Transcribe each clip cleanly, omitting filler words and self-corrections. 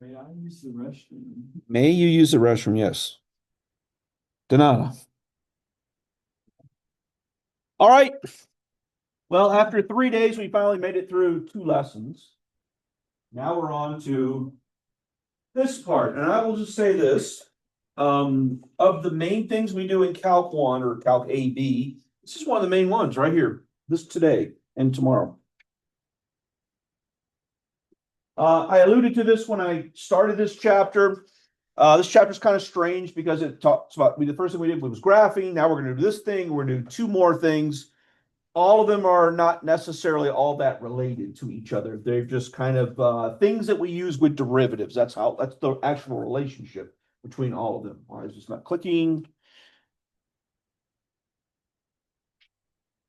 May I use the restroom? May you use the restroom? Yes. Donata. All right. Well, after 3 days, we finally made it through 2 lessons. Now we're on to this part. And I will just say this. Of the main things we do in Calc 1 or Calc AB, this is one of the main ones right here. This today and tomorrow. I alluded to this when I started this chapter. This chapter is kind of strange because it talks about the first thing we did was graphing. Now we're going to do this thing. We're going to do two more things. All of them are not necessarily all that related to each other. They're just kind of things that we use with derivatives. That's the actual relationship between all of them. Why is this not clicking?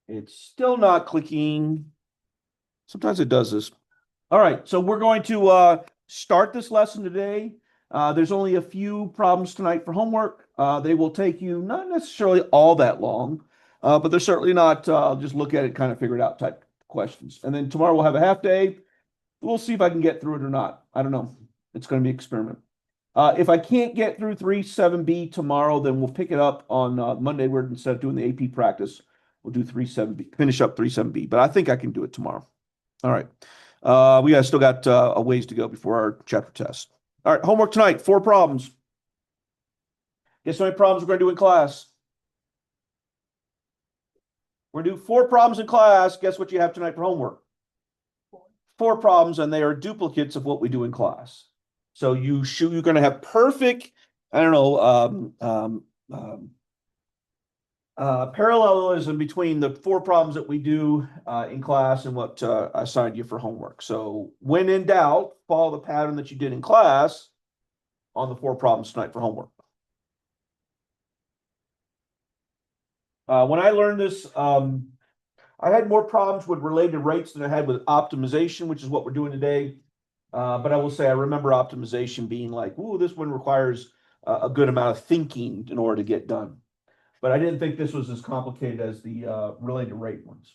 It's still not clicking. Sometimes it does this. All right, so we're going to start this lesson today. There's only a few problems tonight for homework. They will take you not necessarily all that long, but they're certainly not just look at it, kind of figure it out type questions. And then tomorrow we'll have a half day. We'll see if I can get through it or not. I don't know. It's going to be an experiment. If I can't get through 3-7B tomorrow, then we'll pick it up on Monday. Where instead of doing the AP practice, we'll do 3-7B, finish up 3-7B. But I think I can do it tomorrow. All right. We still got a ways to go before our chapter test. All right, homework tonight, 4 problems. Guess how many problems we're going to do in class? We're going to do 4 problems in class. Guess what you have tonight for homework? 4 problems, and they are duplicates of what we do in class. So you're going to have perfect, I don't know, parallelism between the 4 problems that we do in class and what I assigned you for homework. So when in doubt, follow the pattern that you did in class on the 4 problems tonight for homework. When I learned this, I had more problems with related rates than I had with optimization, which is what we're doing today. But I will say I remember optimization being like, ooh, this one requires a good amount of thinking in order to get done. But I didn't think this was as complicated as the related rate ones.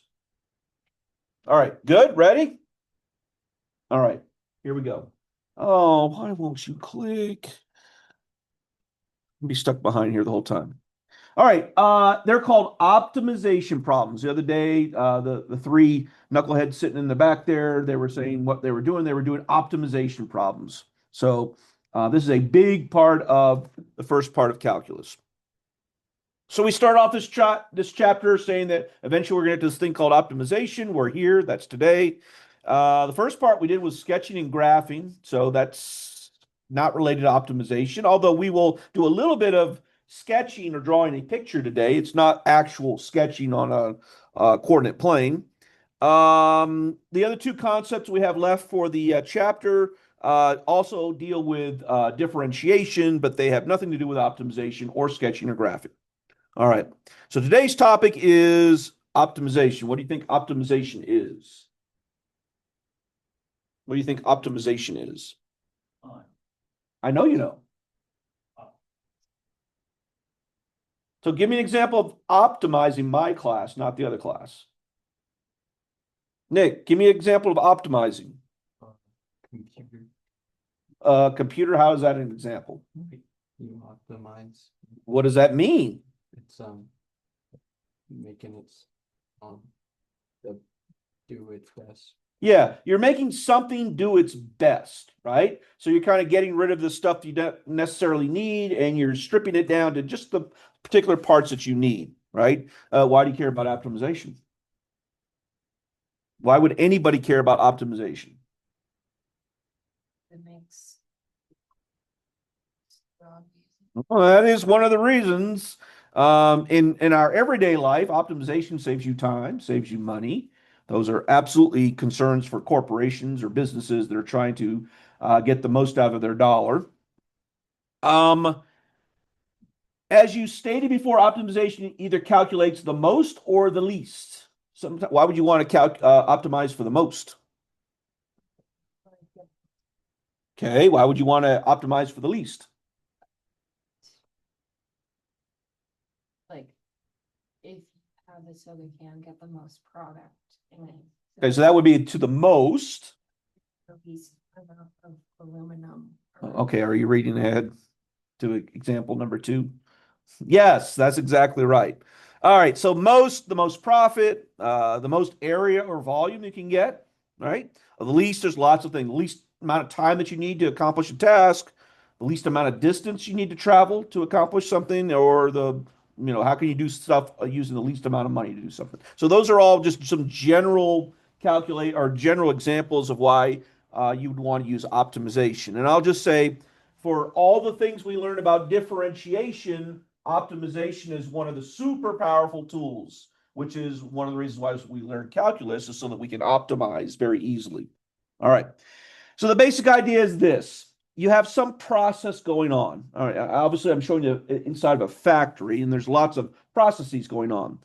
All right, good, ready? All right, here we go. Oh, why won't you click? I'll be stuck behind here the whole time. All right, they're called optimization problems. The other day, the 3 knuckleheads sitting in the back there, they were saying what they were doing. They were doing optimization problems. So this is a big part of the first part of calculus. So we start off this chapter saying that eventually we're going to get this thing called optimization. We're here. That's today. The first part we did was sketching and graphing. So that's not related to optimization, although we will do a little bit of sketching or drawing a picture today. It's not actual sketching on a coordinate plane. The other 2 concepts we have left for the chapter also deal with differentiation, but they have nothing to do with optimization or sketching or graphing. All right. So today's topic is optimization. What do you think optimization is? What do you think optimization is? I know you know. So give me an example of optimizing my class, not the other class. Nick, give me an example of optimizing. Computer. Computer, how is that an example? You optimize. What does that mean? It's making it um the do its best. Yeah, you're making something do its best, right? So you're kind of getting rid of the stuff you don't necessarily need and you're stripping it down to just the particular parts that you need, right? Why do you care about optimization? Why would anybody care about optimization? It makes Well, that is one of the reasons. In our everyday life, optimization saves you time, saves you money. Those are absolutely concerns for corporations or businesses that are trying to get the most out of their dollar. Um, as you stated before, optimization either calculates the most or the least. Sometimes, why would you want to optimize for the most? Okay, why would you want to optimize for the least? like if you have it so they can get the most product in Okay, so that would be to the most. a piece of aluminum Okay, are you reading ahead to example number 2? Yes, that's exactly right. All right, so the most profit, the most area or volume you can get, right? The least, there's lots of things. The least amount of time that you need to accomplish a task, the least amount of distance you need to travel to accomplish something, or how can you do stuff using the least amount of money to do something? So those are all just some general general examples of why you would want to use optimization. And I'll just say, for all the things we learned about differentiation, optimization is one of the super powerful tools, which is one of the reasons why we learn calculus, is so that we can optimize very easily. All right. So the basic idea is this. You have some process going on. All right. Obviously, I'm showing you inside of a factory, and there's lots of processes going on.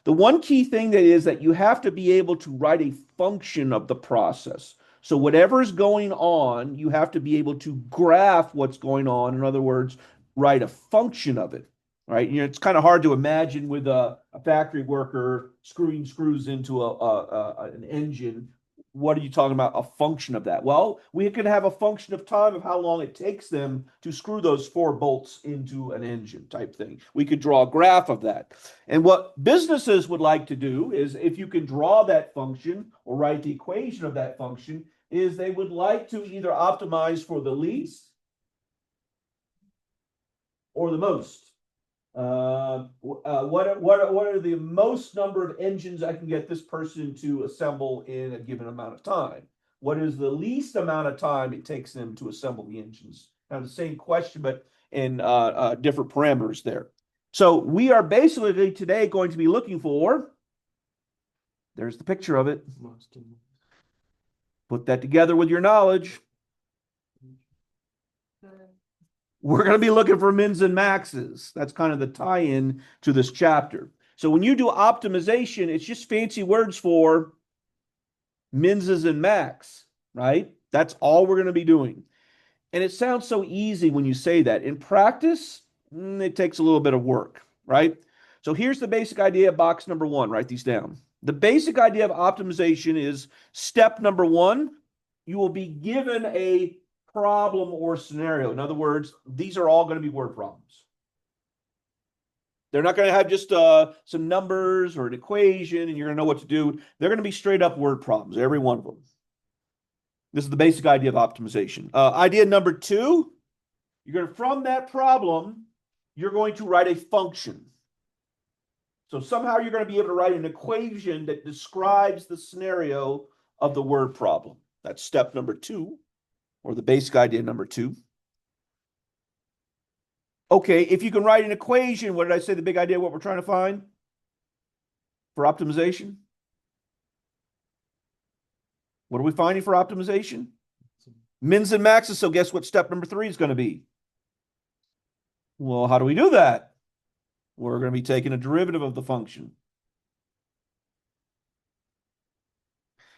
The one key thing that is that you have to be able to write a function of the process. So whatever is going on, you have to be able to graph what's going on. In other words, write a function of it. Right? It's kind of hard to imagine with a factory worker screwing screws into an engine. What are you talking about? A function of that? Well, we could have a function of time of how long it takes them to screw those 4 bolts into an engine type thing. We could draw a graph of that. And what businesses would like to do is, if you can draw that function or write the equation of that function, is they would like to either optimize for the least or the most. What are the most number of engines I can get this person to assemble in a given amount of time? What is the least amount of time it takes them to assemble the engines? Now, the same question, but in different parameters there. So we are basically today going to be looking for, there's the picture of it. Put that together with your knowledge. We're going to be looking for mins and maxes. That's kind of the tie-in to this chapter. So when you do optimization, it's just fancy words for minses and max, right? That's all we're going to be doing. And it sounds so easy when you say that. In practice, it takes a little bit of work, right? So here's the basic idea of box number 1. Write these down. The basic idea of optimization is step number 1. You will be given a problem or scenario. In other words, these are all going to be word problems. They're not going to have just some numbers or an equation and you're going to know what to do. They're going to be straight up word problems, every one of them. This is the basic idea of optimization. Idea number 2, from that problem, you're going to write a function. So somehow you're going to be able to write an equation that describes the scenario of the word problem. That's step number 2. Or the basic idea number 2. Okay, if you can write an equation, what did I say the big idea, what we're trying to find for optimization? What are we finding for optimization? Mins and maxes, so guess what step number 3 is going to be? Well, how do we do that? We're going to be taking a derivative of the function.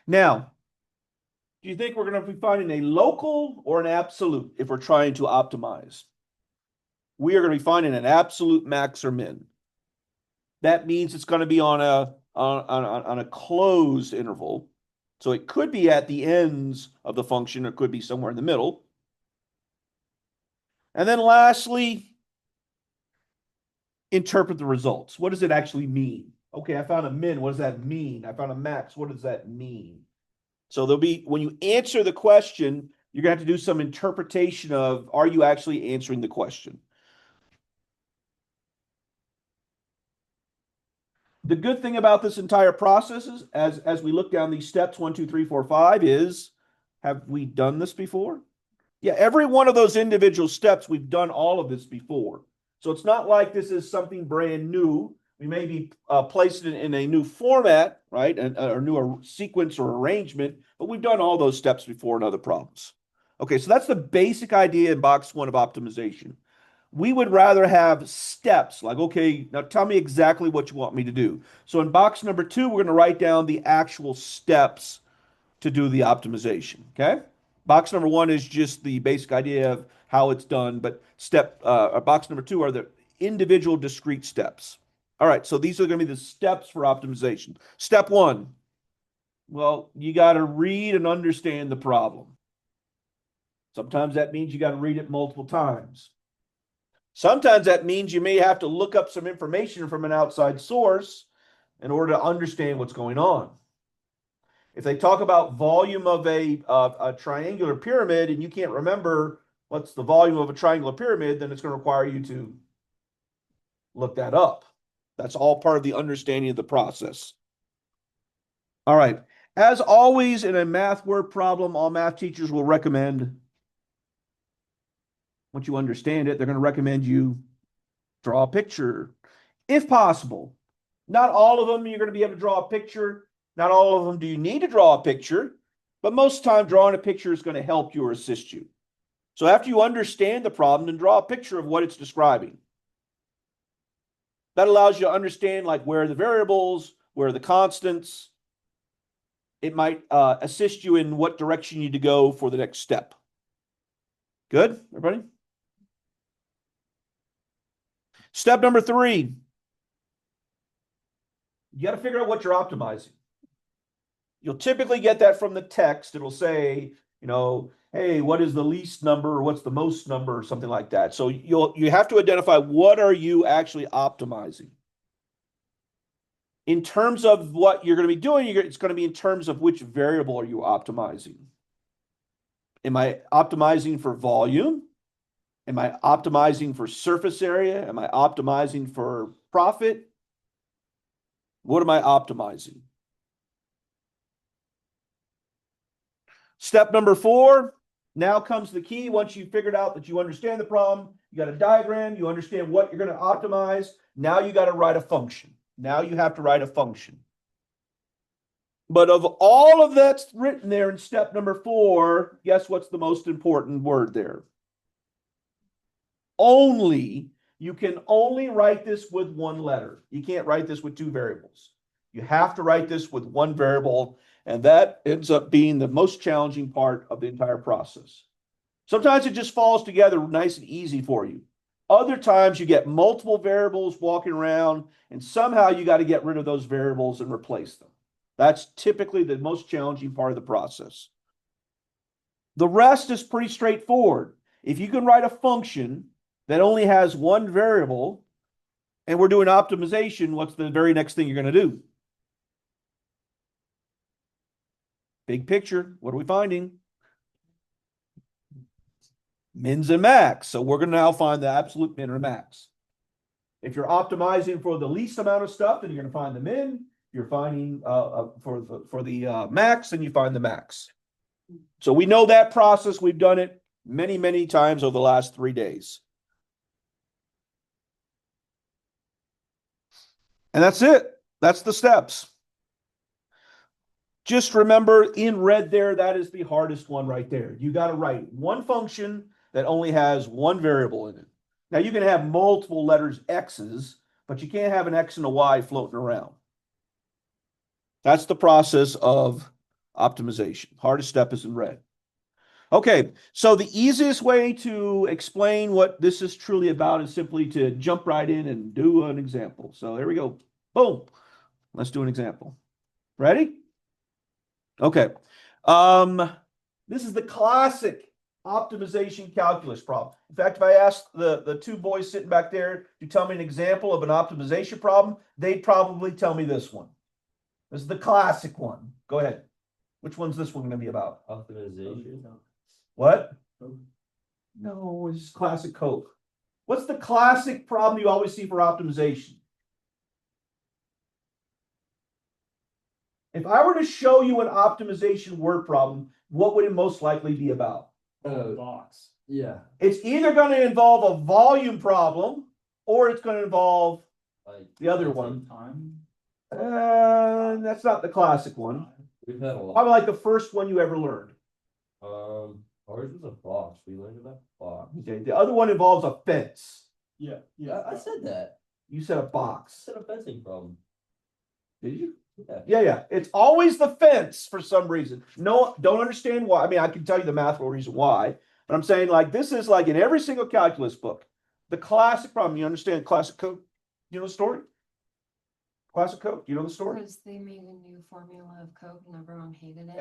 Now, do you think we're going to be finding a local or an absolute if we're trying to optimize? We are going to be finding an absolute max or min. That means it's going to be on a closed interval. So it could be at the ends of the function, or it could be somewhere in the middle. And then lastly, interpret the results. What does it actually mean? Okay, I found a min. What does that mean? I found a max. What does that mean? So there'll be, when you answer the question, you're going to have to do some interpretation of, are you actually answering the question? The good thing about this entire process is, as we look down these steps, 1, 2, 3, 4, 5, is, have we done this before? Yeah, every one of those individual steps, we've done all of this before. So it's not like this is something brand new. We may be placing it in a new format, right? And a new sequence or arrangement, but we've done all those steps before in other problems. Okay, so that's the basic idea in box 1 of optimization. We would rather have steps like, okay, now tell me exactly what you want me to do. So in box number 2, we're going to write down the actual steps to do the optimization, okay? Box number 1 is just the basic idea of how it's done, but box number 2 are the individual discrete steps. All right, so these are going to be the steps for optimization. Step 1, well, you got to read and understand the problem. Sometimes that means you got to read it multiple times. Sometimes that means you may have to look up some information from an outside source in order to understand what's going on. If they talk about volume of a triangular pyramid and you can't remember what's the volume of a triangular pyramid, then it's going to require you to look that up. That's all part of the understanding of the process. All right. As always, in a math word problem, all math teachers will recommend, once you understand it, they're going to recommend you draw a picture, if possible. Not all of them you're going to be able to draw a picture. Not all of them do you need to draw a picture, but most of the time drawing a picture is going to help you or assist you. So after you understand the problem, then draw a picture of what it's describing. That allows you to understand like where are the variables, where are the constants. It might assist you in what direction you need to go for the next step. Good, everybody? Step number 3. You got to figure out what you're optimizing. You'll typically get that from the text. It'll say, hey, what is the least number or what's the most number or something like that. So you have to identify what are you actually optimizing. In terms of what you're going to be doing, it's going to be in terms of which variable are you optimizing. Am I optimizing for volume? Am I optimizing for surface area? Am I optimizing for profit? What am I optimizing? Step number 4, now comes the key. Once you figured out that you understand the problem, you got a diagram, you understand what you're going to optimize. Now you got to write a function. Now you have to write a function. But of all of that's written there in step number 4, guess what's the most important word there? Only. You can only write this with one letter. You can't write this with 2 variables. You have to write this with one variable, and that ends up being the most challenging part of the entire process. Sometimes it just falls together nice and easy for you. Other times you get multiple variables walking around, and somehow you got to get rid of those variables and replace them. That's typically the most challenging part of the process. The rest is pretty straightforward. If you can write a function that only has one variable, and we're doing optimization, what's the very next thing you're going to do? Big picture, what are we finding? Mins and max. So we're going to now find the absolute min or max. If you're optimizing for the least amount of stuff, then you're going to find the min. If you're finding for the max, then you find the max. So we know that process. We've done it many, many times over the last 3 days. And that's it. That's the steps. Just remember in red there, that is the hardest one right there. You got to write one function that only has one variable in it. Now you can have multiple letters X's, but you can't have an X and a Y floating around. That's the process of optimization. Hardest step is in red. Okay, so the easiest way to explain what this is truly about is simply to jump right in and do an example. So there we go. Boom. Let's do an example. Ready? Okay. This is the classic optimization calculus problem. In fact, if I asked the 2 boys sitting back there to tell me an example of an optimization problem, they'd probably tell me this one. This is the classic one. Go ahead. Which one's this one going to be about? Optimization. What? No, it's classic Coke. What's the classic problem you always see for optimization? If I were to show you an optimization word problem, what would it most likely be about? Box. Yeah. It's either going to involve a volume problem or it's going to involve Like the other one. Time. That's not the classic one. we've had a lot. Probably like the first one you ever learned. Ours was a box. We learned about box. Okay. The other one involves a fence. Yeah. I said that. You said a I box. said a fencing problem. Did you? Yeah. Yeah. It's always the fence for some reason. No, don't understand why. I mean, I can tell you the math reason why, but I'm saying like this is like in every single calculus book, the classic problem. You understand classic code? You know the story? Classic Coke? Do you know the story? Because they made a new formula of Coke and everyone hated it.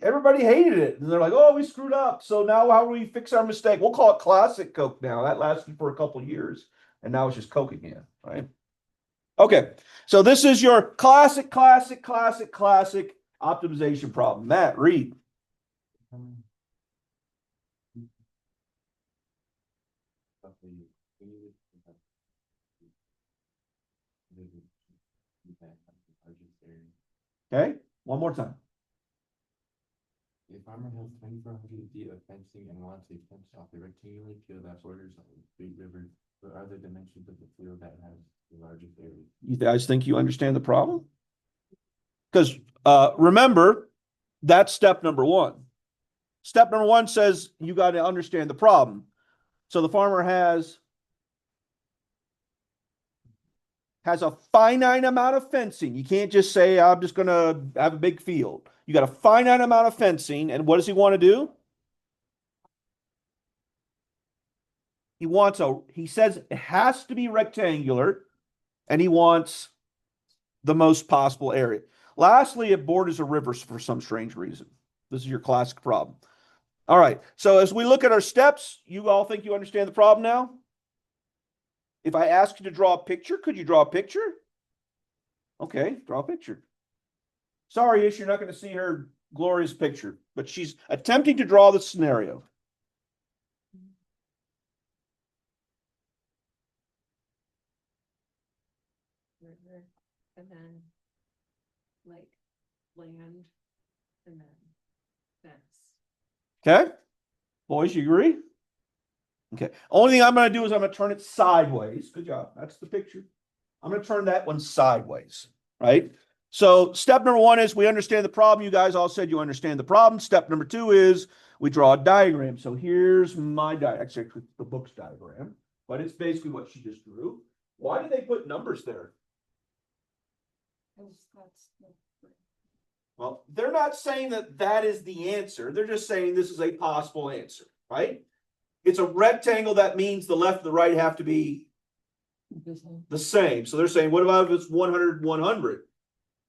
Everybody hated it. And they're like, oh, we screwed up. So now how do we fix our mistake? We'll call it Classic Coke now. That lasted for a couple years. And now it's just Coke again, right? Okay. So this is your classic optimization problem. Matt, read. Okay. One more time. A farmer has 2,400 feet of fencing and wants a fence off a rectangular field that borders on a big river. What are the dimensions of the field that has the largest area? You guys think you understand the problem? Because remember, that's step number one. Step number one says you got to understand the problem. So the farmer has a finite amount of fencing. You can't just say, I'm just going to have a big field. You got a finite amount of fencing. And what does he want to do? He says it has to be rectangular, and he wants the most possible area. Lastly, it borders a river for some strange reason. This is your classic problem. All right. So as we look at our steps, you all think you understand the problem now? If I ask you to draw a picture, could you draw a picture? Okay, draw a picture. Sorry, Ish, you're not going to see her glorious picture, but she's attempting to draw the scenario. River, and then like land, and then fence. Okay? Boys, you agree? Okay. Only thing I'm going to do is I'm going to turn it sideways. Good job. That's the picture. I'm going to turn that one sideways, right? So step number one is we understand the problem. You guys all said you understand the problem. Step number two is we draw a diagram. So here's my diagram. Actually, the book's diagram, but it's basically what she just drew. Why did they put numbers there? Well, they're not saying that that is the answer. They're just saying this is a possible answer, right? It's a rectangle. That means the left and the right have to be the same. So they're saying, what about if it's 100, 100?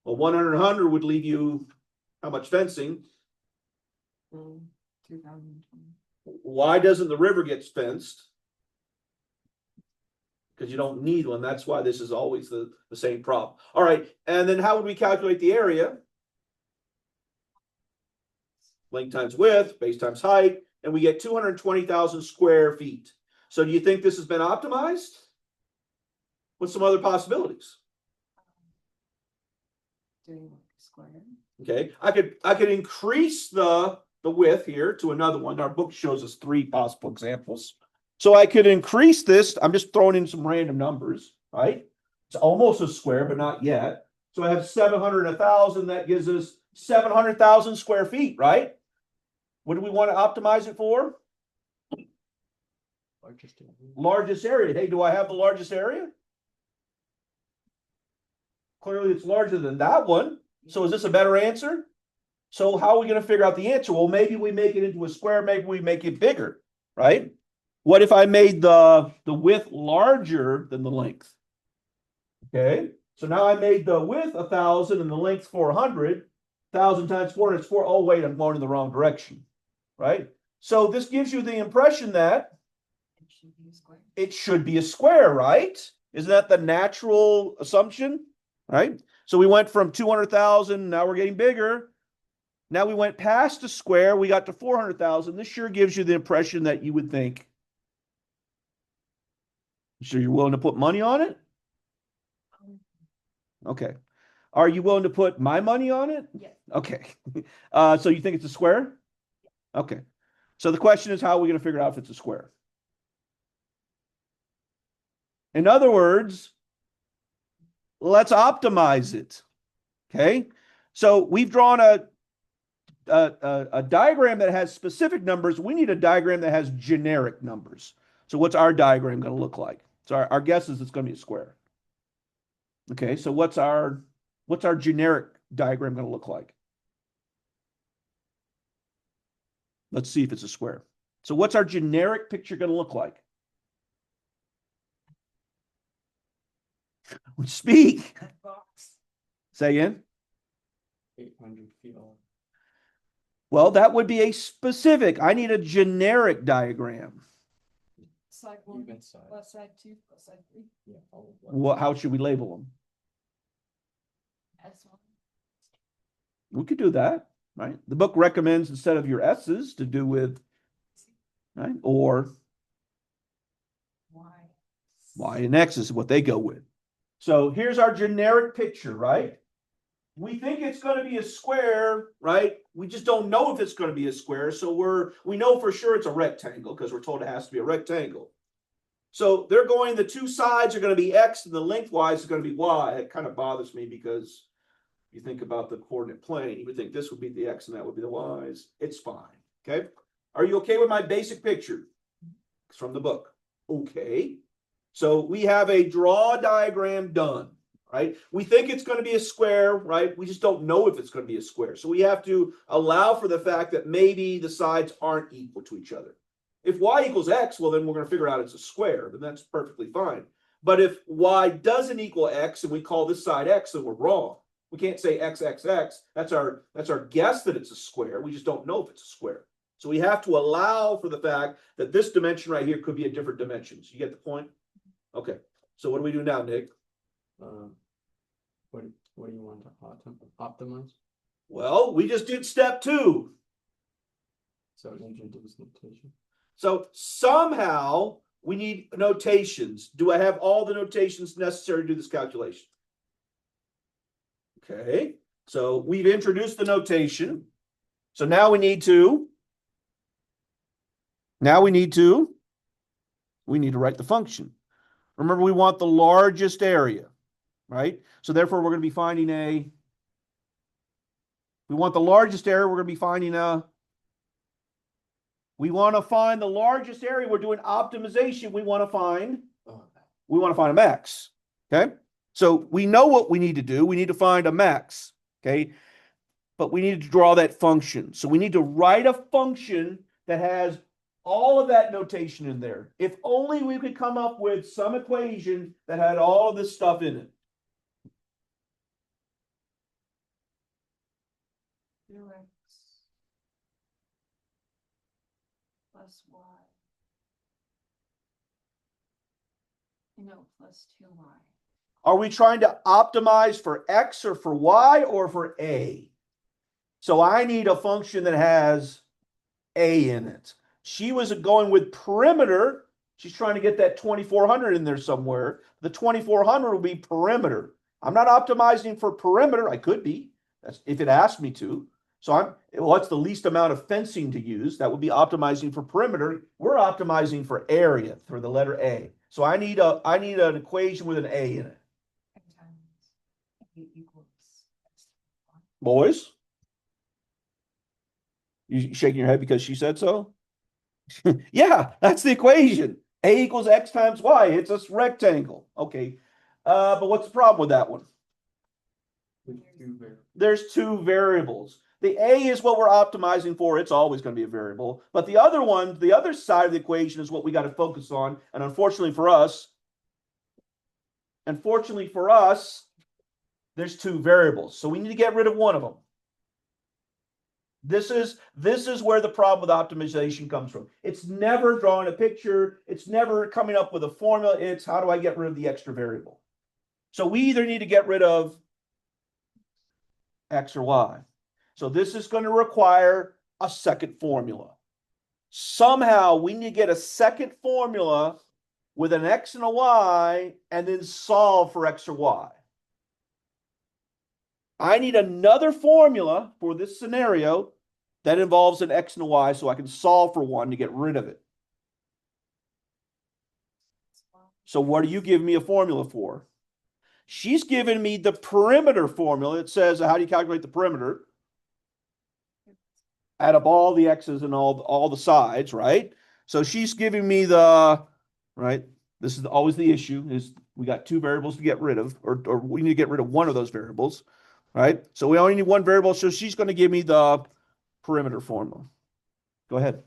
Well, 100, 100 would leave you how much fencing? 2020. Why doesn't the river get fenced? Because you don't need one. That's why this is always the same problem. All right. And then how would we calculate the area? Length times width, base times height, and we get 220,000 square feet. So do you think this has been optimized? What's some other possibilities? Doing square. Okay, I could increase the width here to another one. Our book shows us 3 possible examples. So I could increase this. I'm just throwing in some random numbers, right? It's almost a square, but not yet. So I have 700 and 1,000. That gives us 700,000 square feet, right? What do we want to optimize it for? Largest area. Hey, do I have the largest area? Clearly it's larger than that one. So is this a better answer? So how are we going to figure out the answer? Well, maybe we make it into a square. Maybe we make it bigger, right? What if I made the width larger than the length? Okay. So now I made the width 1,000 and the length 400. 1,000 times 400 is 4. Oh, wait, I'm going in the wrong direction, right? So this gives you the impression that It should be a square. it should be a square, right? Isn't that the natural assumption, right? So we went from 200,000, now we're getting bigger. Now we went past a square, we got to 400,000. This sure gives you the impression that you would think. So you're willing to put money on it? Okay. Are you willing to put my money on it? Yes. Okay. So you think it's a square? Okay. So the question is, how are we going to figure out if it's a square? In other words, let's optimize it. Okay. So we've drawn a diagram that has specific numbers. We need a diagram that has generic numbers. So what's our diagram going to look like? So our guess is it's going to be a square. Okay. So what's our generic diagram going to look like? Let's see if it's a square. So what's our generic picture going to look like? Speak. Box. Say again. 800 feet long. Well, that would be a specific. I need a generic diagram. Side one, Even side. left side two, left side three, Yeah. all of that. What, how should we label them? S one. We could do that, right? The book recommends instead of your S's to do with, right? Or Y. Y and X is what they go with. So here's our generic picture, right? We think it's going to be a square, right? We just don't know if it's going to be a square. So we know for sure it's a rectangle because we're told it has to be a rectangle. So they're going, the two sides are going to be X and the lengthwise is going to be Y. It kind of bothers me because you think about the coordinate plane, you would think this would be the X and that would be the Y's. It's fine. Okay. Are you okay with my basic picture? It's from the book. Okay. So we have a draw diagram done, right? We think it's going to be a square, right? We just don't know if it's going to be a square. So we have to allow for the fact that maybe the sides aren't equal to each other. If Y equals X, well, then we're going to figure out it's a square, then that's perfectly fine. But if Y doesn't equal X and we call this side X, then we're wrong. We can't say X, X, X. That's our guess that it's a square. We just don't know if it's a square. So we have to allow for the fact that this dimension right here could be a different dimension. So you get the point? Okay. So what do we do now, Nick? What do you want to optimize? Well, we just did step 2. So introduce notation. So somehow we need notations. Do I have all the notations necessary to do this calculation? Okay. So we've introduced the notation. So now we need to write the function. Remember, we want the largest area, right? So therefore, we're going to be finding we want the largest area, we're going to be finding we want to find the largest area. We're doing optimization. We want to find a max. Okay. So we know what we need to do. We need to find a max. Okay. But we need to draw that function. So we need to write a function that has all of that notation in there. If only we could come up with some equation that had all of this stuff in it. 2x plus y. No, plus 2y. Are we trying to optimize for X or for Y or for A? So I need a function that has A in it. She was going with perimeter. She's trying to get that 2400 in there somewhere. The 2400 will be perimeter. I'm not optimizing for perimeter. I could be. That's if it asked me to. So what's the least amount of fencing to use? That would be optimizing for perimeter. We're optimizing for area for the letter A. So I need an equation with an A in it. Times A equals x. Boys, you shaking your head because she said so? Yeah, that's the equation. A equals X times Y. It's a rectangle. Okay. But what's the problem with that one? There's 2 variables. The A is what we're optimizing for. It's always going to be a variable. But the other one, the other side of the equation is what we got to focus on. And unfortunately for us, there's 2 variables. So we need to get rid of one of them. This is where the problem with optimization comes from. It's never drawing a picture. It's never coming up with a formula. It's how do I get rid of the extra variable? So we either need to get rid of X or Y. So this is going to require a second formula. Somehow we need to get a second formula with an X and a Y and then solve for X or Y. I need another formula for this scenario that involves an X and a Y so I can solve for one to get rid of it. So what do you give me a formula for? She's given me the perimeter formula. It says, how do you calculate the perimeter? Add up all the X's and all the sides, right? So she's giving me right? This is always the issue, is we got 2 variables to get rid of, or we need to get rid of one of those variables, right? So we only need one variable, so she's going to give me the perimeter formula. Go ahead.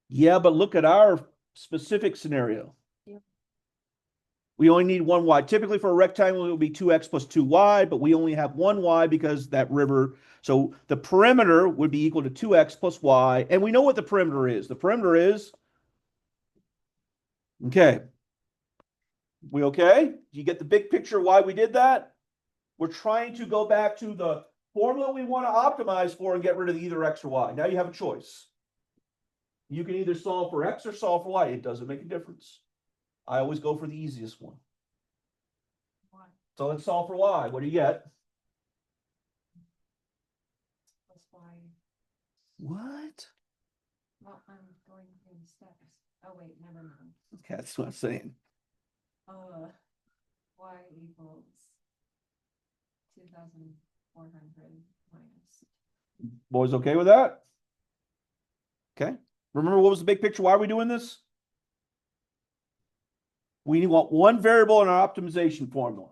Yeah, but look at our specific scenario. Yep. We only need one y. Typically for a rectangle, it will be 2x plus 2y, but we only have one y because that river. So the perimeter would be equal to 2x plus y. And we know what the perimeter is. The perimeter is, okay. We okay? You get the big picture why we did that? We're trying to go back to the formula we want to optimize for and get rid of either x or y. Now you have a choice. You can either solve for x or solve for y. It doesn't make a difference. I always go for the easiest one. One So let's solve for y. What do you get? plus Y. What? Well, I'm going through the steps. Oh, wait, never mind. Okay, that's what I'm saying. Y equals 2,400 minus. Boys okay with that? Okay. Remember what was the big picture? Why are we doing this? We want one variable in our optimization formula.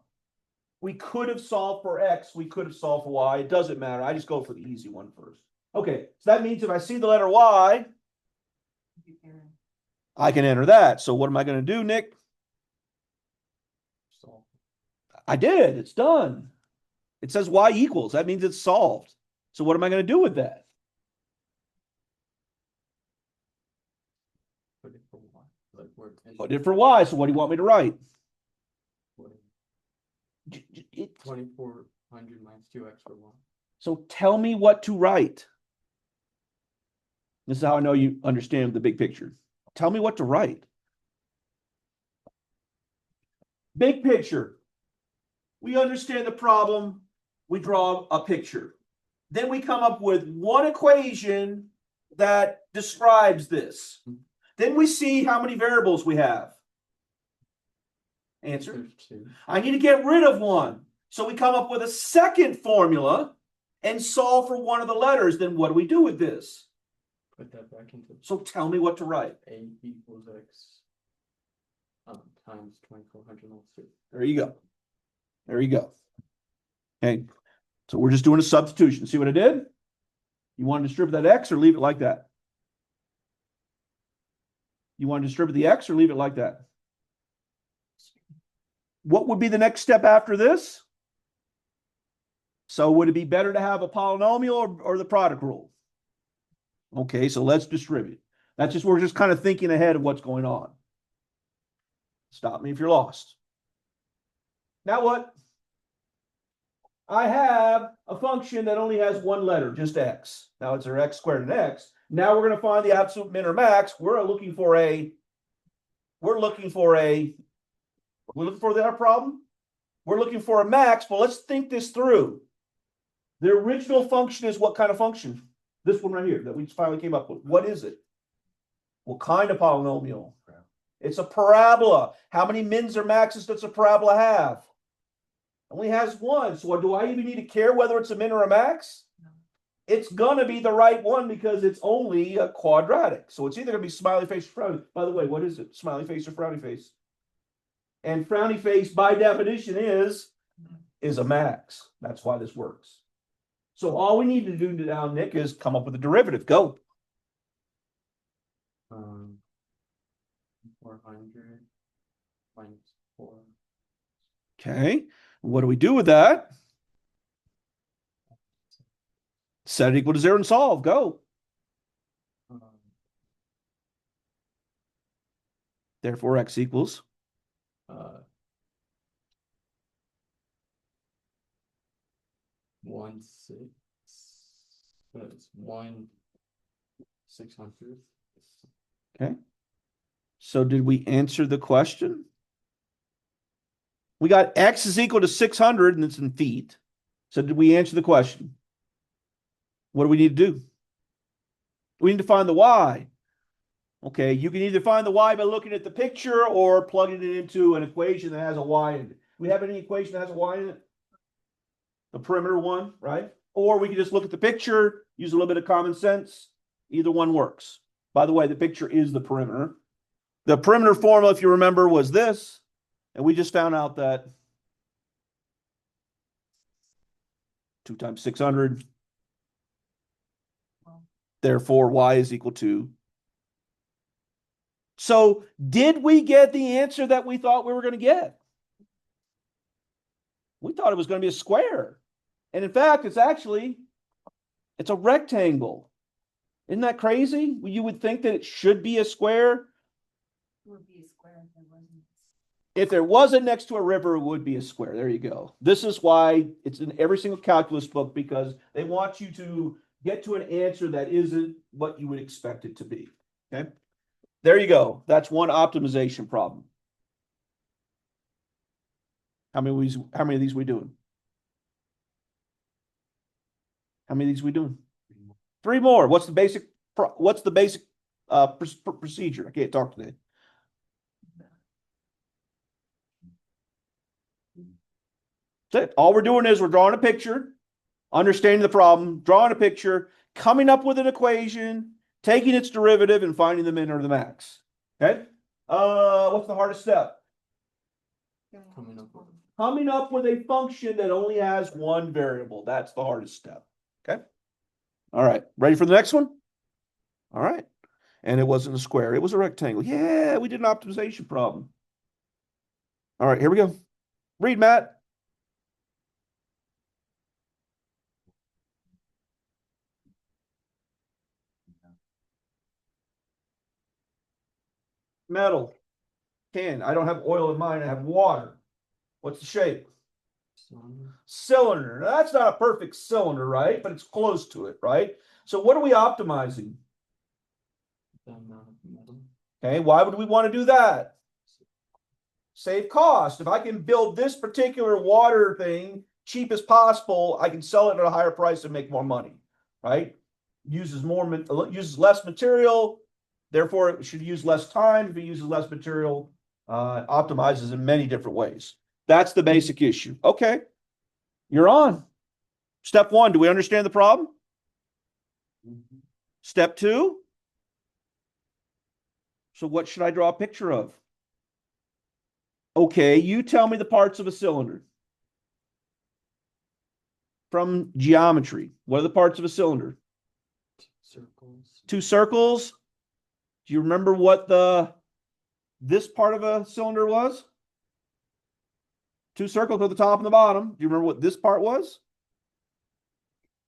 We could have solved for x. We could have solved for y. It doesn't matter. I just go for the easy one first. Okay. So that means if I see the letter y, You can- I can enter that. So what am I going to do, Nick? Solve. I did. It's done. It says y equals. That means it's solved. So what am I going to do with that? Put it for y. Like we're. Put it for y. So what do you want me to write? 2,400 minus 2x for y. So tell me what to write. This is how I know you understand the big picture. Tell me what to write. Big picture. We understand the problem. We draw a picture. Then we come up with one equation that describes this. Then we see how many variables we have. Answer. There's 2. I need to get rid of one. So we come up with a second formula and solve for one of the letters. Then what do we do with this? Put that back into So tell me what to write. a equals x times 2,400 minus 2. There you go. There you go. Okay. So we're just doing a substitution. See what I did? You want to distribute that x or leave it like that? You want to distribute the x or leave it like that? What would be the next step after this? So would it be better to have a polynomial or the product rule? Okay, so let's distribute. We're just kind of thinking ahead of what's going on. Stop me if you're lost. Now what? I have a function that only has one letter, just x. Now it's our x squared and x. Now we're going to find the absolute min or max. We're looking for our problem. We're looking for a max, but let's think this through. The original function is what kind of function? This one right here that we finally came up with. What is it? What kind of polynomial? It's a parabola. How many mins or maxes does a parabola have? Only has one. So do I even need to care whether it's a min or a max? No. It's gonna be the right one because it's only a quadratic. So it's either gonna be smiley face or frowny. By the way, what is it? Smiley face or frowny face? And frowny face by definition is a max. That's why this works. So all we need to do now, Nick, is come up with a derivative. Go. 400 minus 4. Okay. What do we do with that? Set it equal to 0 and solve. Go. Therefore, x equals. 1/600. Okay. So did we answer the question? We got x is equal to 600 and it's in feet. So did we answer the question? What do we need to do? We need to find the y. Okay, you can either find the y by looking at the picture or plugging it into an equation that has a y in it. Do we have any equation that has a y in it? The perimeter one, right? Or we can just look at the picture, use a little bit of common sense. Either one works. By the way, the picture is the perimeter. The perimeter formula, if you remember, was this. And we just found out that 2 times 600. Therefore, y is equal to So did we get the answer that we thought we were going to get? We thought it was going to be a square. And in fact, it's a rectangle. Isn't that crazy? You would think that it should be a square. Would be a square if there wasn't. If there wasn't next to a river, it would be a square. There you go. This is why it's in every single calculus book, because they want you to get to an answer that isn't what you would expect it to be. Okay. There you go. That's one optimization problem. How many of these we doing? How many of these we doing? 3 more. What's the basic procedure? I can't talk today. That's it. All we're doing is we're drawing a picture, understanding the problem, drawing a picture, coming up with an equation, taking its derivative, and finding the min or the max. Okay. What's the hardest step? Coming up with a function that only has one variable. That's the hardest step. Okay. All right. Ready for the next one? All right. And it wasn't a square. It was a rectangle. Yeah, we did an optimization problem. All right, here we go. Read, Matt. Metal. Can. I don't have oil in mine. I have water. What's the shape? Cylinder. Now, that's not a perfect cylinder, right? But it's close to it, right? So what are we optimizing? The amount of metal. Okay, why would we want to do that? Save cost. If I can build this particular water thing cheap as possible, I can sell it at a higher price and make more money, right? Uses less material, therefore it should use less time. If it uses less material, optimizes in many different ways. That's the basic issue. Okay, you're on. Step 1, do we understand the problem? Step 2, so what should I draw a picture of? Okay, you tell me the parts of a cylinder. From geometry, what are the parts of a cylinder? Circles. 2 circles. Do you remember what this part of a cylinder was? 2 circles at the top and the bottom. Do you remember what this part was?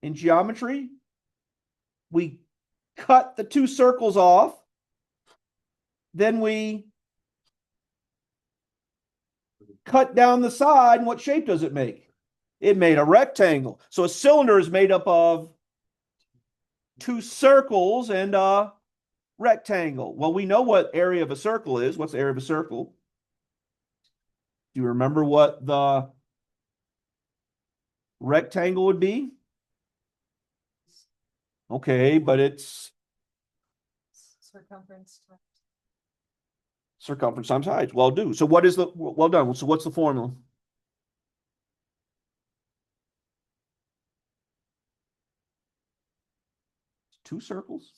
In geometry, we cut the 2 circles off. Then we cut down the side. And what shape does it make? It made a rectangle. So a cylinder is made up of 2 circles and a rectangle. Well, we know what area of a circle is. What's the area of a circle? Do you remember what the rectangle would be? Okay, but it's circumference times height. Well done. So what is the well done? So what's the formula? Two circles.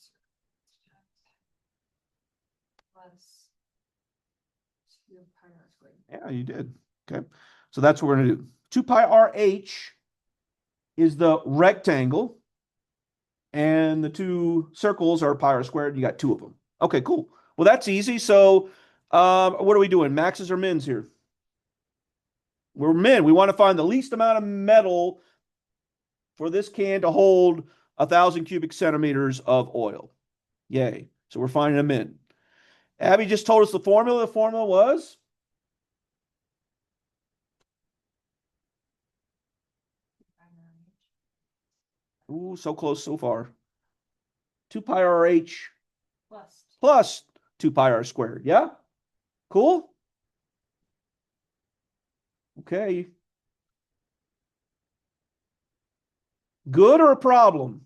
Plus 2 pi r squared. Yeah, you did. Okay. So that's what we're going to do. 2 pi RH is the rectangle, and the 2 circles are pi r squared. You got 2 of them. Okay, cool. Well, that's easy. So what are we doing? Maxes or mins here? We're min. We want to find the least amount of metal for this can to hold 1,000 cubic centimeters of oil. Yay. So we're finding a min. Abby just told us the formula. The formula was? Ooh, so close so far. 2 pi RH plus 2 pi r squared. Yeah? Cool? Okay. Good or a problem?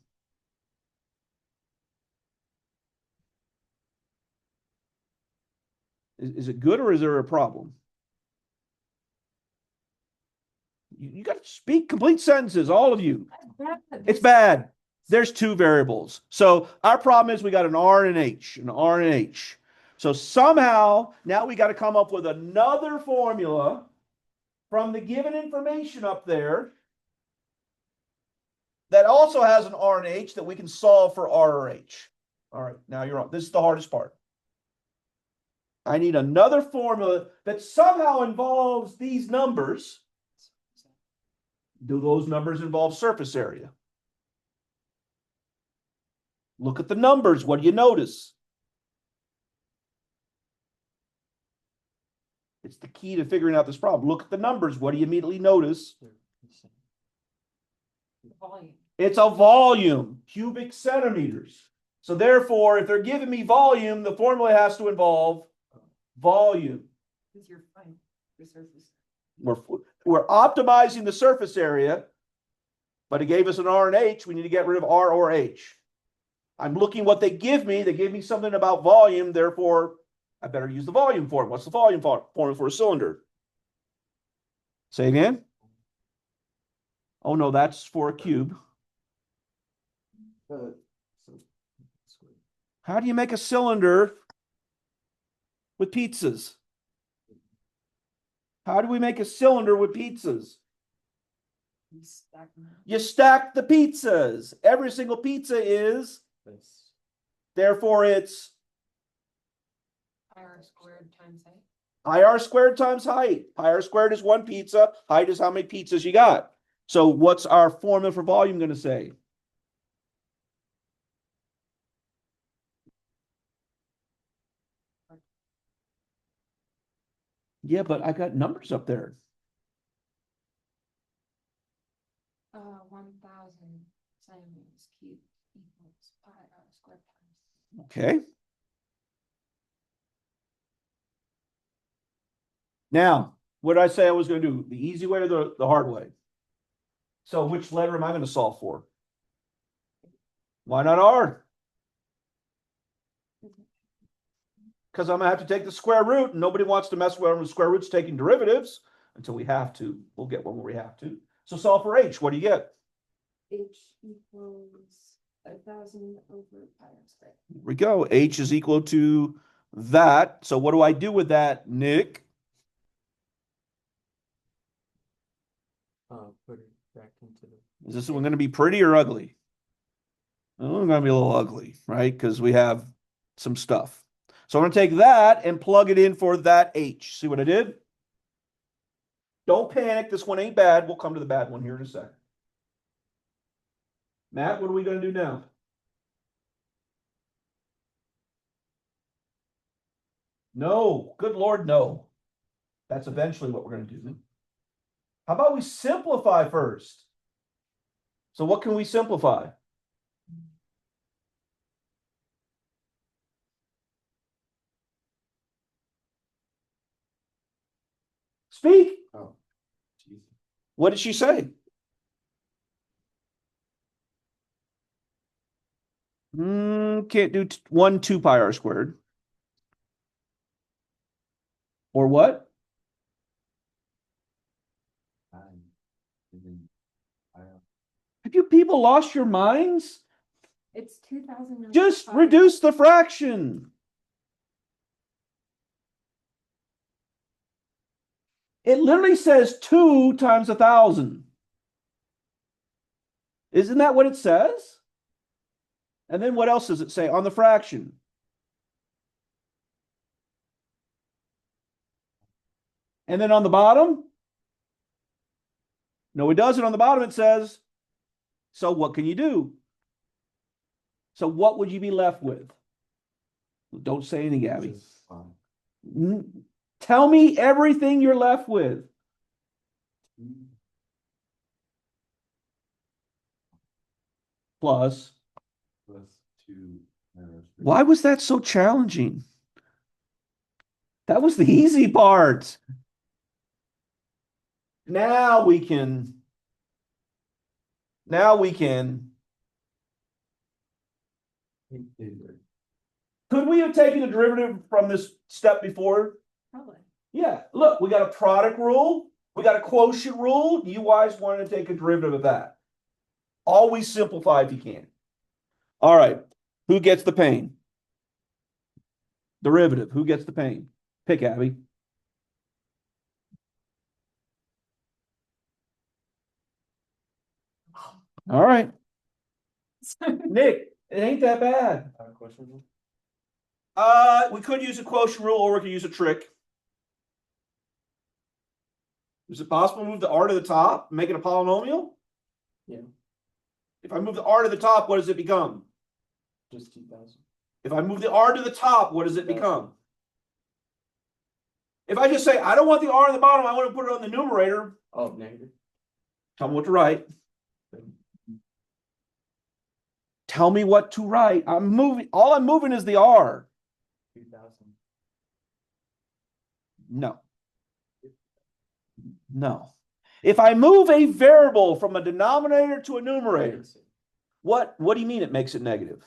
Is it good or is there a problem? You got to speak complete sentences, all of you. It's bad. There's 2 variables. So our problem is we got an R and an H, an R and an H. So somehow now we got to come up with another formula from the given information up there that also has an R and H that we can solve for R or H. All right, now you're on. This is the hardest part. I need another formula that somehow involves these numbers. Do those numbers involve surface area? Look at the numbers. What do you notice? It's the key to figuring out this problem. Look at the numbers. What do you immediately notice? They're the same. Volume. It's a volume, cubic centimeters. So therefore, if they're giving me volume, the formula has to involve volume. Because you're fine, the surface. We're optimizing the surface area, but it gave us an R and H. We need to get rid of R or H. I'm looking what they give me. They give me something about volume. Therefore, I better use the volume form. What's the volume formula for a cylinder? Say again. Oh, no, that's for a cube. So, How do you make a cylinder with pizzas? How do we make a cylinder with pizzas? You stack them up. You stack the pizzas. Every single pizza is, that's therefore it's R squared times height. pi r squared times height. Pi r squared is one pizza. Height is how many pizzas you got. So what's our formula for volume going to say? Yeah, but I got numbers up there. 1,000 centimeters cubed equals pi r squared times. Okay. Now, what did I say I was going to do? The easy way or the hard way? So which letter am I going to solve for? Why not R? Because I'm going to have to take the square root, and nobody wants to mess with square roots taking derivatives until we have to. We'll get one where we have to. So solve for H. What do you get? H equals 1,000 over pi r squared. Here we go. H is equal to that. So what do I do with that, Nick? put it back into the. Is this one going to be pretty or ugly? Oh, it's going to be a little ugly, right? Because we have some stuff. So I'm going to take that and plug it in for that H. See what I did? Don't panic. This one ain't bad. We'll come to the bad one here in a second. Matt, what are we going to do now? No. Good Lord, no. That's eventually what we're going to do. How about we simplify first? So what can we simplify? Speak. Oh, jeez. What did she say? Can't do 2 pi r squared. Or what? Have you people lost your minds? It's 2,000. Just reduce the fraction. It literally says 2 times 1,000. Isn't that what it says? And then what else does it say on the fraction? And then on the bottom? No, it doesn't. On the bottom it says, so what can you do? So what would you be left with? Don't say anything, Gabby. Tell me everything you're left with. Plus 2. Why was that so challenging? That was the easy part. Now we can. Could we have taken a derivative from this step before? Probably. Yeah, look, we got a product rule. We got a quotient rule. You guys want to take a derivative of that. Always simplify if you can. All right. Who gets the pain? Derivative. Who gets the pain? Pick, Abby. All right. Nick, it ain't that bad. Question. We could use a quotient rule or we could use a trick. Is it possible to move the r to the top, and make it a polynomial? Yeah. If I move the r to the top, what does it become? Just 2000. If I move the r to the top, what does it become? If I just say, I don't want the r on the bottom, I want to put it on the numerator, Oh, negative. tell me what to write. Tell me what to write. I'm moving, all I'm moving is the r. 2000. No. No. If I move a variable from a denominator to a numerator, what do you mean it makes it negative?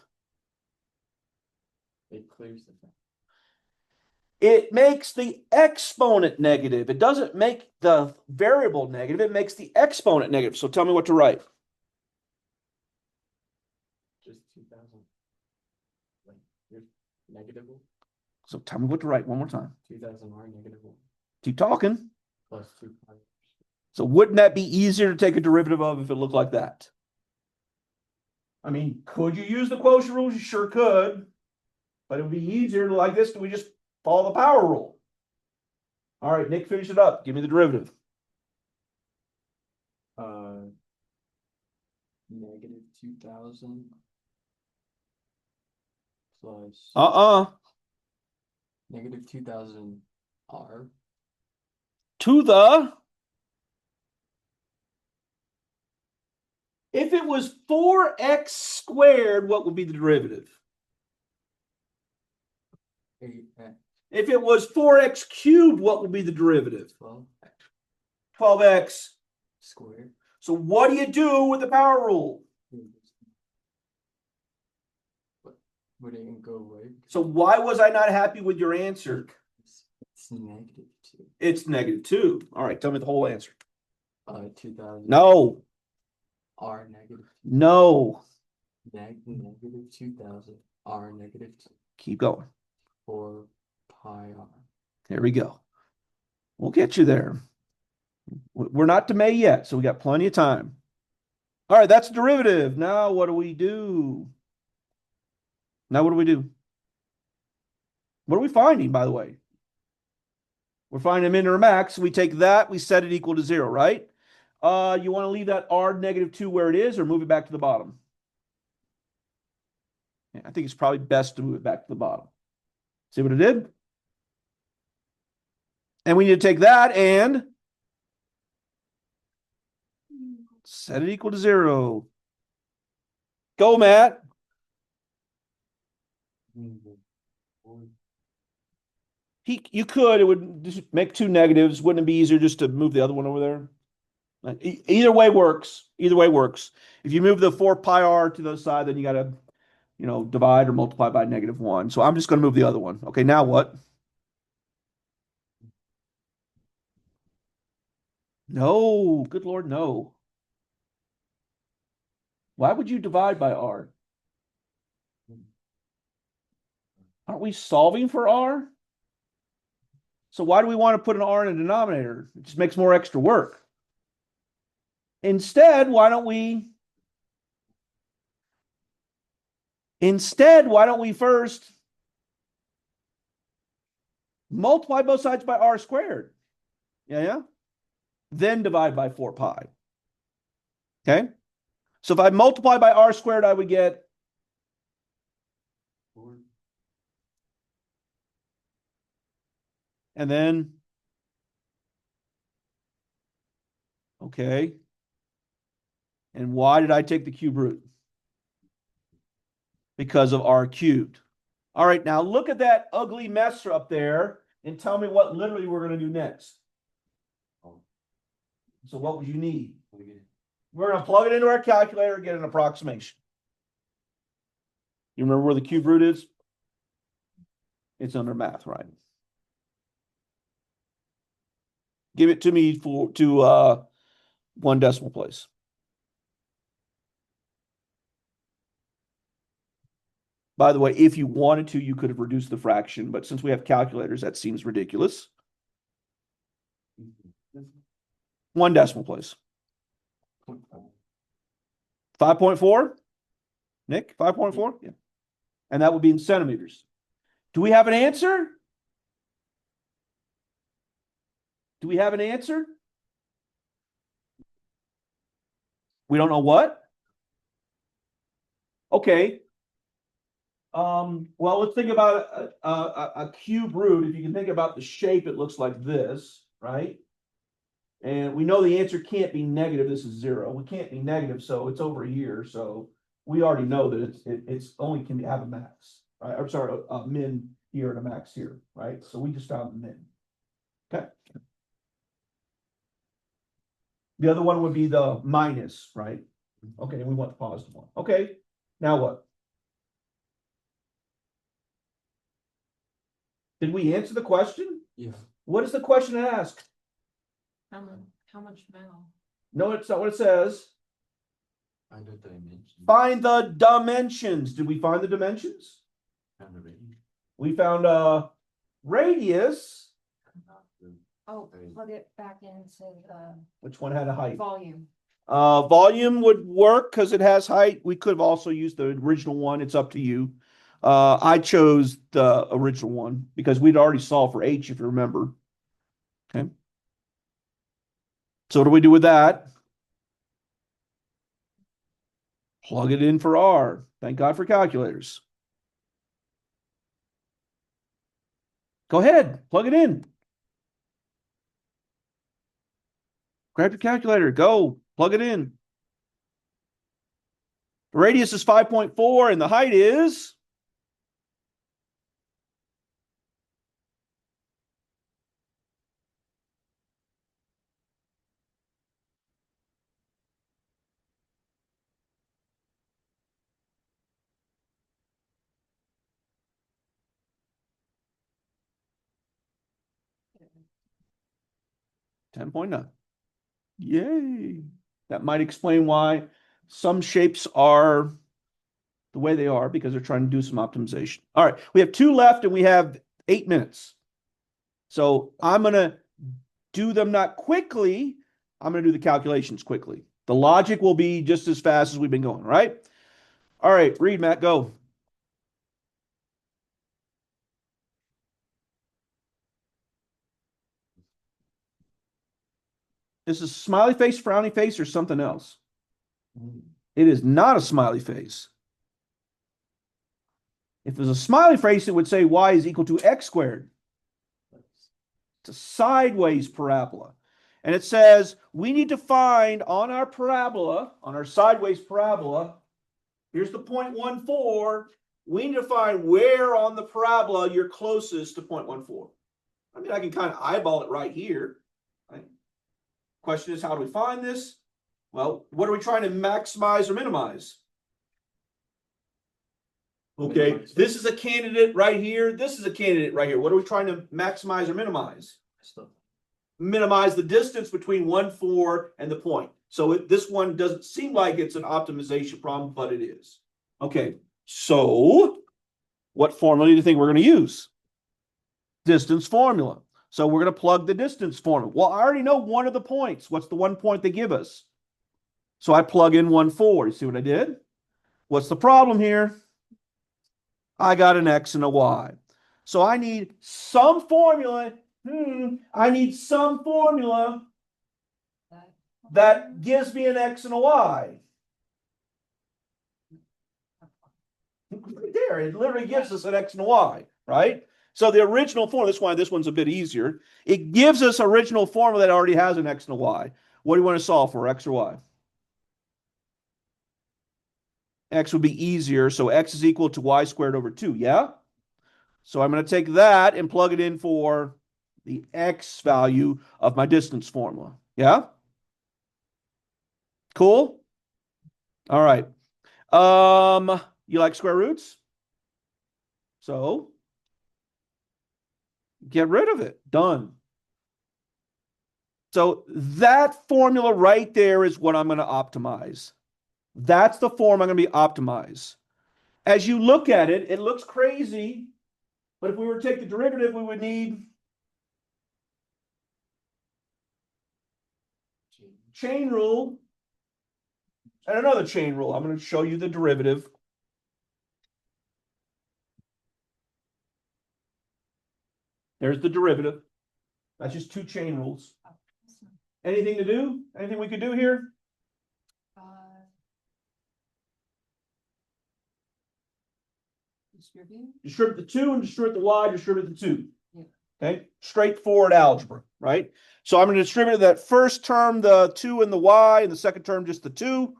It clears the thing. It makes the exponent negative. It doesn't make the variable negative. It makes the exponent negative. So tell me what to write. Just 2000. Like, you're negatable. So tell me what to write one more time. 2000 r negatable Keep talking. plus 2 pi. So wouldn't that be easier to take a derivative of if it looked like that? I mean, could you use the quotient rules? You sure could. But it would be easier like this. Do we just follow the power rule? All right, Nick, finish it up. Give me the derivative. Negative 2000 plus negative 2000 r To the. If it was 4x squared, what would be the derivative? 8x If it was 4x cubed, what would be the derivative? 12x 12x. squared. So what do you do with the power rule? But would it go away? So why was I not happy with your answer? It's negative 2. It's -2. All right, tell me the whole answer. 2000 No, r negative no. negative 2000 r negative 2 Keep going. 4 pi r. Here we go. We'll get you there. We're not to May yet, so we got plenty of time. All right, that's derivative. Now what do we do? Now what do we do? What are we finding, by the way? We're finding a min or a max. We take that, we set it equal to 0, right? You want to leave that r -2 where it is or move it back to the bottom? Yeah, I think it's probably best to move it back to the bottom. See what it did? And we need to take that and set it equal to 0. Go, Matt. You could, it would just make 2 negatives. Wouldn't it be easier just to move the other one over there? Either way works. Either way works. If you move the 4 pi r to the side, then you got to, divide or multiply by -1. So I'm just going to move the other one. Okay, now what? No, good Lord, no. Why would you divide by r? Aren't we solving for r? So why do we want to put an r in a denominator? It just makes more extra work. Instead, why don't we first multiply both sides by r squared? Yeah. Then divide by 4 pi. Okay? So if I multiply by r squared, I would get 4. and then okay. And why did I take the cube root? Because of r cubed. All right, now look at that ugly mess up there and tell me what literally we're going to do next. So what would you need? We're going to plug it into our calculator and get an approximation. You remember where the cube root is? It's under math, right? Give it to me to 1 decimal place. By the way, if you wanted to, you could have reduced the fraction, but since we have calculators, that seems ridiculous. 1 decimal place. 5.4? Nick, 5.4? Yeah. And that would be in centimeters. Do we have an answer? Do we have an answer? We don't know what? Okay. Well, let's think about a cube root. If you can think about the shape, it looks like this, right? And we know the answer can't be negative. This is 0. It can't be negative, so it's over here. So we already know that it's only can have a max, right? I'm sorry, a min here and a max here, right? So we just found the min. Okay. The other one would be the minus, right? Okay, we want the positive one. Okay, now what? Did we answer the question? Yeah. What does the question ask? How much metal? No, it's not what it says. Find the dimension. Find the dimensions. Did we find the dimensions? Found the radius. We found a radius. Not the Oh, Right. plug it back into the Which one had a height? volume. Volume would work because it has height. We could have also used the original one. It's up to you. I chose the original one because we'd already solved for H, if you remember. Okay. So what do we do with that? Plug it in for R. Thank God for calculators. Go ahead, plug it in. Grab your calculator, go, plug it in. The radius is 5.4 and the height is 10.9. Yay. That might explain why some shapes are the way they are because they're trying to do some optimization. All right, we have 2 left and we have 8 minutes. So I'm going to do them not quickly. I'm going to do the calculations quickly. The logic will be just as fast as we've been going, right? All right, read, Matt, go. Is this a smiley face, frowny face, or something else? It is not a smiley face. If it was a smiley face, it would say y is equal to x squared. It's a sideways parabola. And it says we need to find on our parabola, on our sideways parabola, here's the 0.14. We need to find where on the parabola you're closest to 0.14. I mean, I can kind of eyeball it right here. Right? Question is, how do we find this? Well, what are we trying to maximize or minimize? Okay, Minimize. this is a candidate right here. This is a candidate right here. What are we trying to maximize or minimize? Stuff. Minimize the distance between 1, 4 and the point. So this one doesn't seem like it's an optimization problem, but it is. Okay, so what formula do you think we're going to use? Distance formula. So we're going to plug the distance formula. Well, I already know one of the points. What's the one point they give us? So I plug in 1, 4. You see what I did? What's the problem here? I got an X and a Y. So I need some formula. I need some formula that gives me an X and a Y. Right there, it literally gives us an X and a Y, right? So the original formula, that's why this one's a bit easier. It gives us original formula that already has an X and a Y. What do you want to solve for, X or Y? X would be easier, so X is equal to Y squared over 2, yeah? So I'm going to take that and plug it in for the X value of my distance formula, yeah? Cool? All right. You like square roots? So get rid of it. Done. So that formula right there is what I'm going to optimize. That's the form I'm going to be optimize. As you look at it, it looks crazy, but if we were to take the derivative, we would need chain rule and another chain rule. I'm going to show you the derivative. There's the derivative. That's just two chain rules. Anything to do? Anything we could do here? Distribute. Distribute the 2 and distribute the y, distribute the 2. Yeah. Okay, straightforward algebra, right? So I'm going to distribute that first term, the 2 and the y, and the second term, just the 2.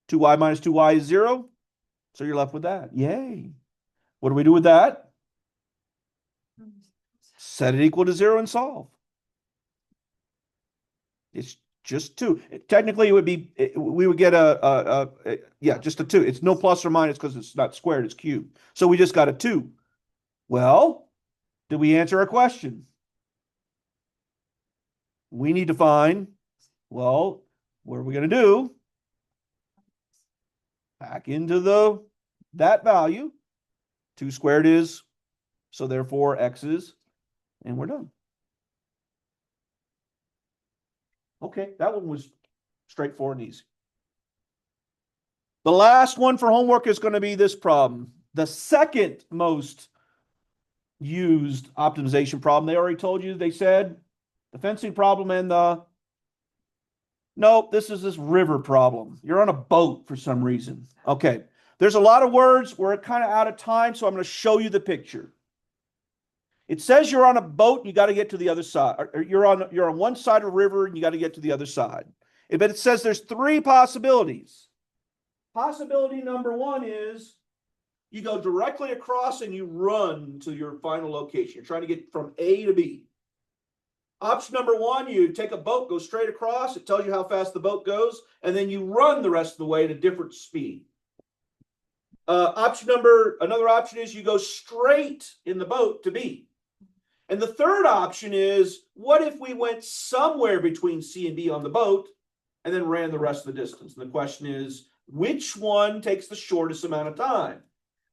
2y minus 2y is 0. So you're left with that. Yay. What do we do with that? Set it equal to 0 and solve. It's just 2. Technically, it would be, we would get yeah, just a 2. It's no plus or minus because it's not squared, it's cubed. So we just got a 2. Well, did we answer our question? We need to find, well, what are we going to do? Back into that value. 2 squared is, so therefore x is, and we're done. Okay, that one was straightforward and easy. The last one for homework is going to be this problem. The second most used optimization problem. They already told you, they said the fencing problem and nope, this is this river problem. You're on a boat for some reason. Okay, there's a lot of words. We're kind of out of time, so I'm going to show you the picture. It says you're on a boat and you got to get to the other side. Or you're on one side of the river and you got to get to the other side. But it says there's 3 possibilities. Possibility number 1 is you go directly across and you run to your final location. You're trying to get from A to B. Option number 1, you take a boat, go straight across. It tells you how fast the boat goes, and then you run the rest of the way at a different speed. Another option is you go straight in the boat to B. And the third option is, what if we went somewhere between C and B on the boat and then ran the rest of the distance? And the question is, which one takes the shortest amount of time?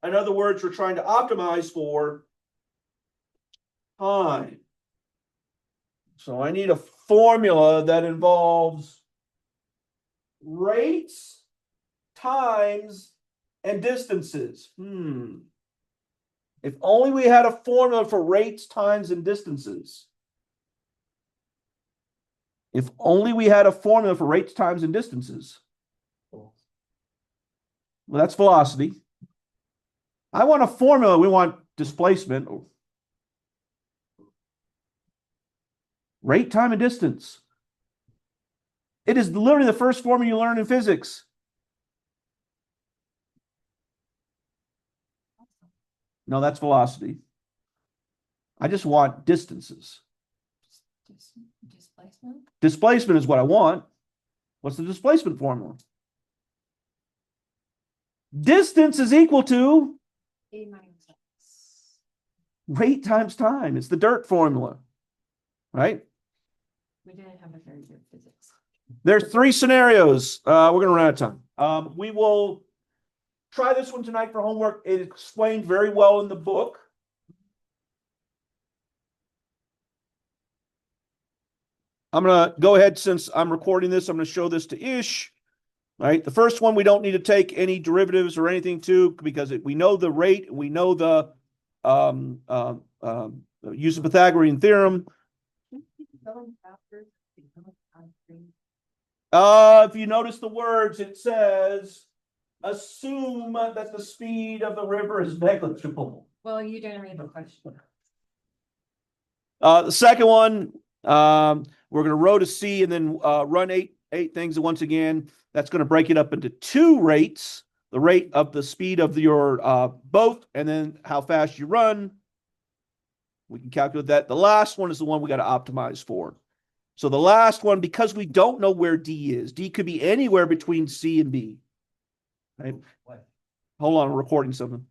In other words, we're trying to optimize for time. So I need a formula that involves rates, times, and distances. If only we had a formula for rates, times, and distances. If only we had a formula for rates, times, and distances. Well, that's velocity. I want a formula. We want displacement. Rate, time, and distance. It is literally the first formula you learn in physics. No, that's velocity. I just want distances. Displacement? Displacement is what I want. What's the displacement formula? Distance is equal to A minus X. rate times time. It's the dirt formula, right? We didn't have a very good physics. There's 3 scenarios. We're going to run out of time. We will try this one tonight for homework. It is explained very well in the book. I'm going to go ahead, since I'm recording this, I'm going to show this to Ish. Right. The first one, we don't need to take any derivatives or anything to, because we know the rate, we know the use of Pythagorean theorem. If you notice the words, it says, assume that the speed of the river is negligible. Well, you didn't read the question. The second one, we're going to row to C and then run eight things. And once again, that's going to break it up into 2 rates: the rate of the speed of your boat, and then how fast you run. We can calculate that. The last one is the one we got to optimize for. So the last one, because we don't know where D is, D could be anywhere between C and B. Right? Hold on, I'm recording something.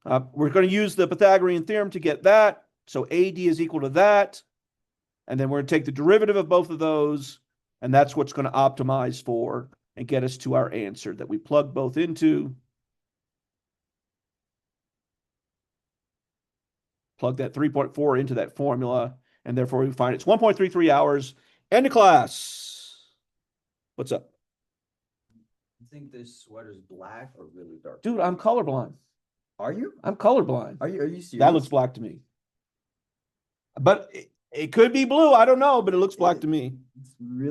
We're going to use the Pythagorean theorem to get that. So AD is equal to that. And then we're going to take the derivative of both of those, and that's what's going to optimize for and get us to our answer that we plug both into. Plug that 3.4 into that formula, and therefore we find it's 1.33 hours. End of class. What's up? You think this sweater's black or really dark? Dude, I'm colorblind. Are you? I'm colorblind. Are you serious? That looks black to me. But it could be blue. I don't know, but it looks black to me. It's really